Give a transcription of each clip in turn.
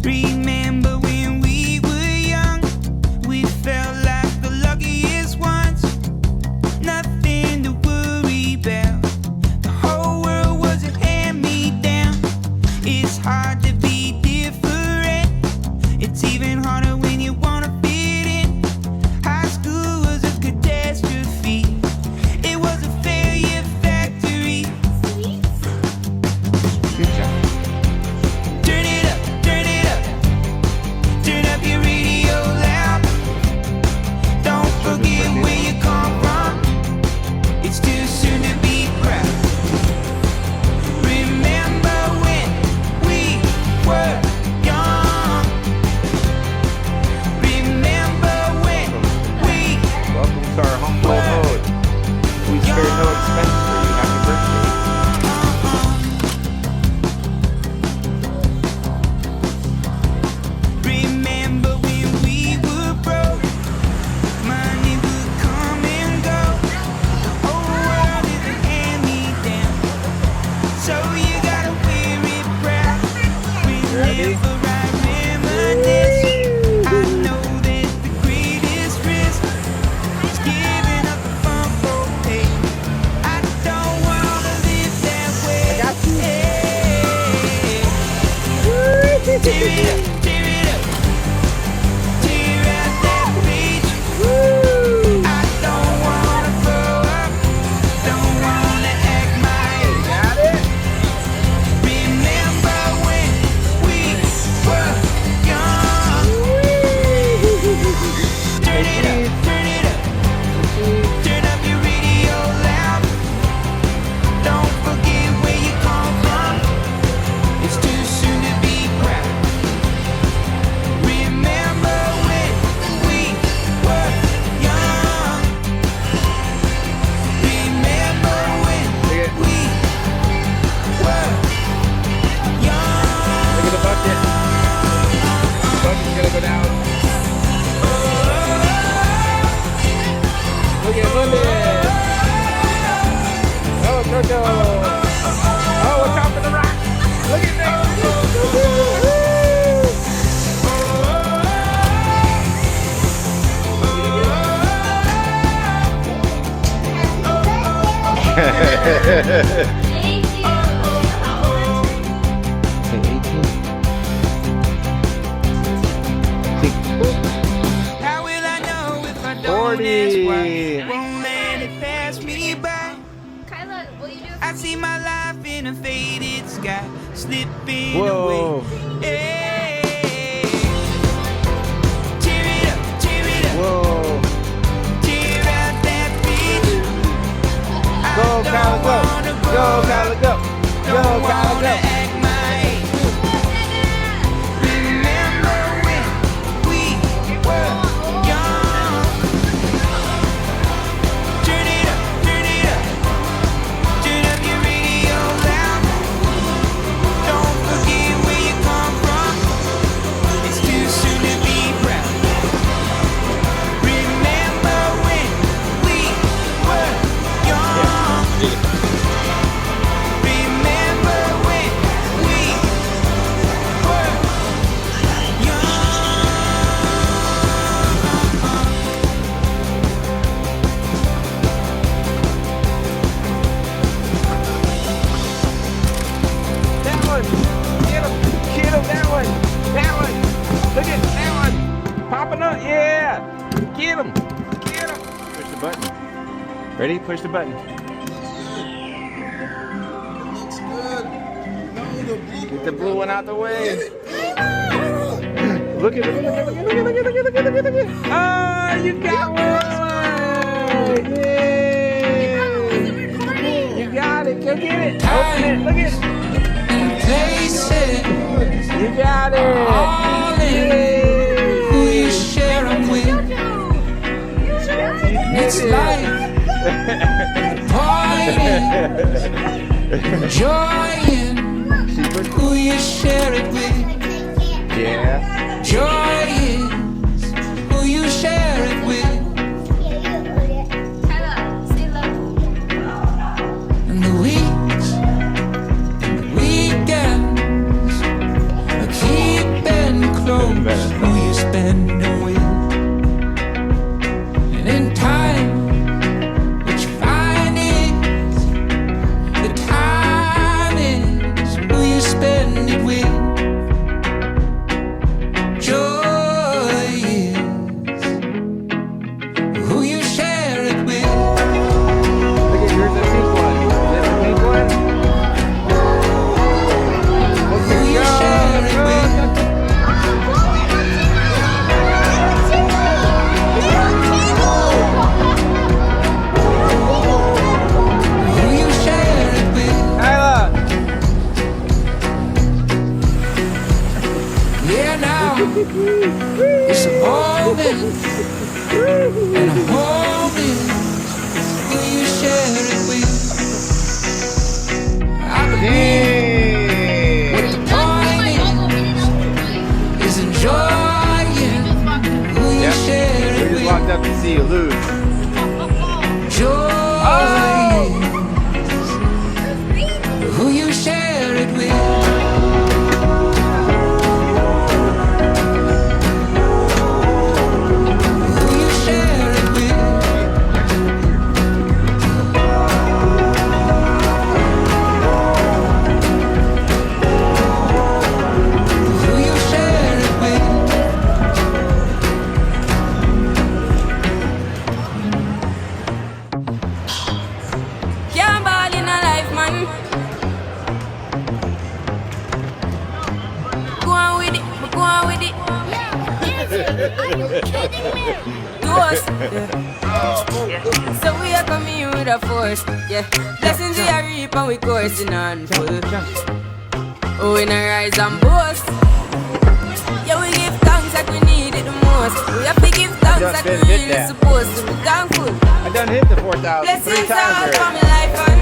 Remember when we were young, we felt like the luckiest ones. Nothing to worry about. The whole world was a hand-me-down. It's hard to be different. It's even harder when you wanna fit in. High school was a catastrophe. It was a failure factory. Good job. Turn it up, turn it up. Turn up your radio loud. Don't forget where you come from. It's too soon to be proud. Remember when we were young. Remember when we Welcome to our humble mode. We spare no expense for you. Happy birthday. Remember when we were broke. Money would come and go. The whole world is a hand-me-down. So you gotta wear it proud. Whenever I reminisce, I know that the greatest risk is giving up the fun for pay. I don't wanna live that way. Tear it up, tear it up. Tear out that page. I don't wanna grow up. Don't wanna act my age. Got it? Remember when we were young. Turn it up, turn it up. Turn up your radio loud. Don't forget where you come from. It's too soon to be proud. Remember when we were young. Remember when Look at, we were young. look at the bucket. The bucket's gonna go down. Look at Monday. Oh, Jojo. Oh, watch out for the rock. Look at that. How will I know if I don't 40. ask why? Won't let it pass me by. Kyla, will you do it? I see my life in a faded sky, slipping Whoa. away. Hey. Tear it up, tear it up. Whoa. Tear out that beach. Go, Kyla, go. Go, Kyla, go. Go, Don't Kyla, wanna go. act my age. Remember when we were young. Turn it up, turn it up. Turn up your radio loud. Don't forget where you come from. It's too soon to be proud. Remember when we were young. Remember when we were That one. Get him. Get him. That one. That one. Look at that one. Popping up. Yeah. Get him. Get him. Push the button. Ready? Push the button. Looks good. No, the blue. Get the blue one out the way. Look at it. Look at it. Look at it. Look at it. Look at it. Look at it. Oh, you got one. Yay. You got it. Go get it. Open it. Look at it. places. You got it. All in who you share them with. It's life, partying, enjoying who you share it with. Yeah. Joy is who you share it with. Kyla, say love. go on with it. Toast, yeah. So we are coming in with a force, yeah. Blessings we are reap and we coursing on full. Oh, we not rise and boast. Yeah, we give thanks like we need it the most. We have to give thanks like we really supposed to be thankful. I done hit the 4,000 3 Blessings all times for already. my life and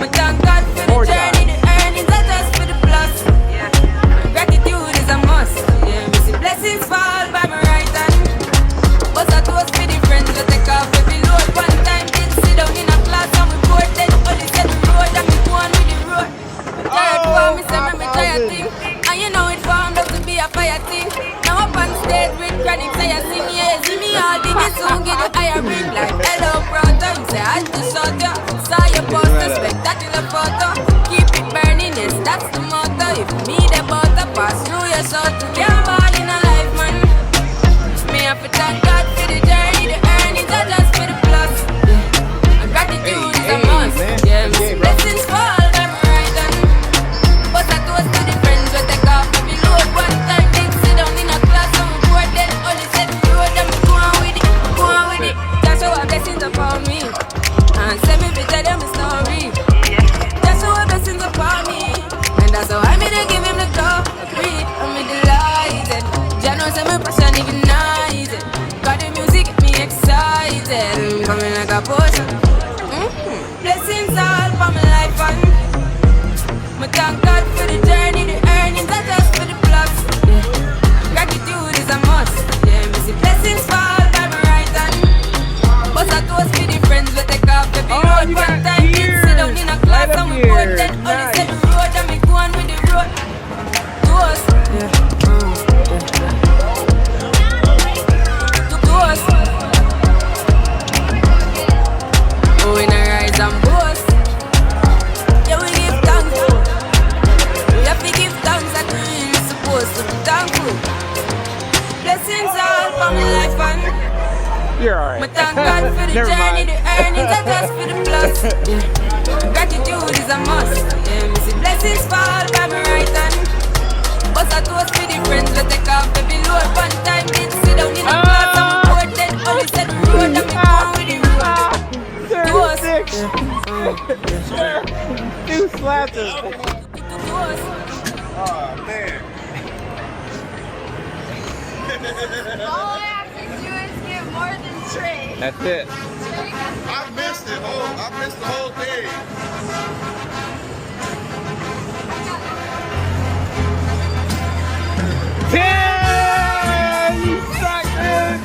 me thank God for the 4 journey, the earnings are just for the plus. Yeah. Gratitude is a must. Yeah, we see blessings fall by my right hand. But I toast for the friends that take off every load. One time did sit down in a class and we bored then only said the road and we go on with the road. Tired for me, say me try a thing. And you know it formed up to be a fire thing. Now up on stage with chronic say I sing, yeah. See me all big it soon get the higher ring. Like hello brother, you say I just shot ya. Saw your poster, spectacular photo. Keep it burning, yes, that's the motto. If me the butter pass through your soul to be a ball in a life, man. Me have to thank God for the journey, the earnings are just for the plus. Yeah. And gratitude is a must. Yeah, me see blessings fall by my right hand. But I toast to the friends we take off every load. One time did sit down in a class and we bored then only said the road and we go on with it, go on with it. That's how our blessings upon me. And send me to tell them a story. That's how our blessings upon me. And that's how I made to give him the glory. I'm delighted. Jah knows I'm a passion ignited. Got the music get me excited. Coming like a potion. Blessings all for my life and me thank God for the journey, the earnings are just for the plus. Yeah. Gratitude is a must. Yeah, me see blessings fall by my right hand. But I toast for the friends we take off every road. you One got time did sit down in a class right up and we here. bored then only said the road and we go on with the road. Toast, yeah. To toast. Oh, we not rise and boast. Yeah, we give thanks. We have to give thanks like we really supposed to be thankful. Blessings all for my life and You're alright. me thank God for the Never journey, mind. the earnings are just for the plus. Yeah. Gratitude is a must. Yeah, me see blessings fall by my right hand. But I toast for the friends we take off every load. One time did sit down in a class and we bored then only said the road and we go on with the road. Toast. 36. 2 slaps. Toast. Oh, man. All I have to do is get more than Trey. That's it. I missed it. I missed the whole thing. Yeah! You suck, man!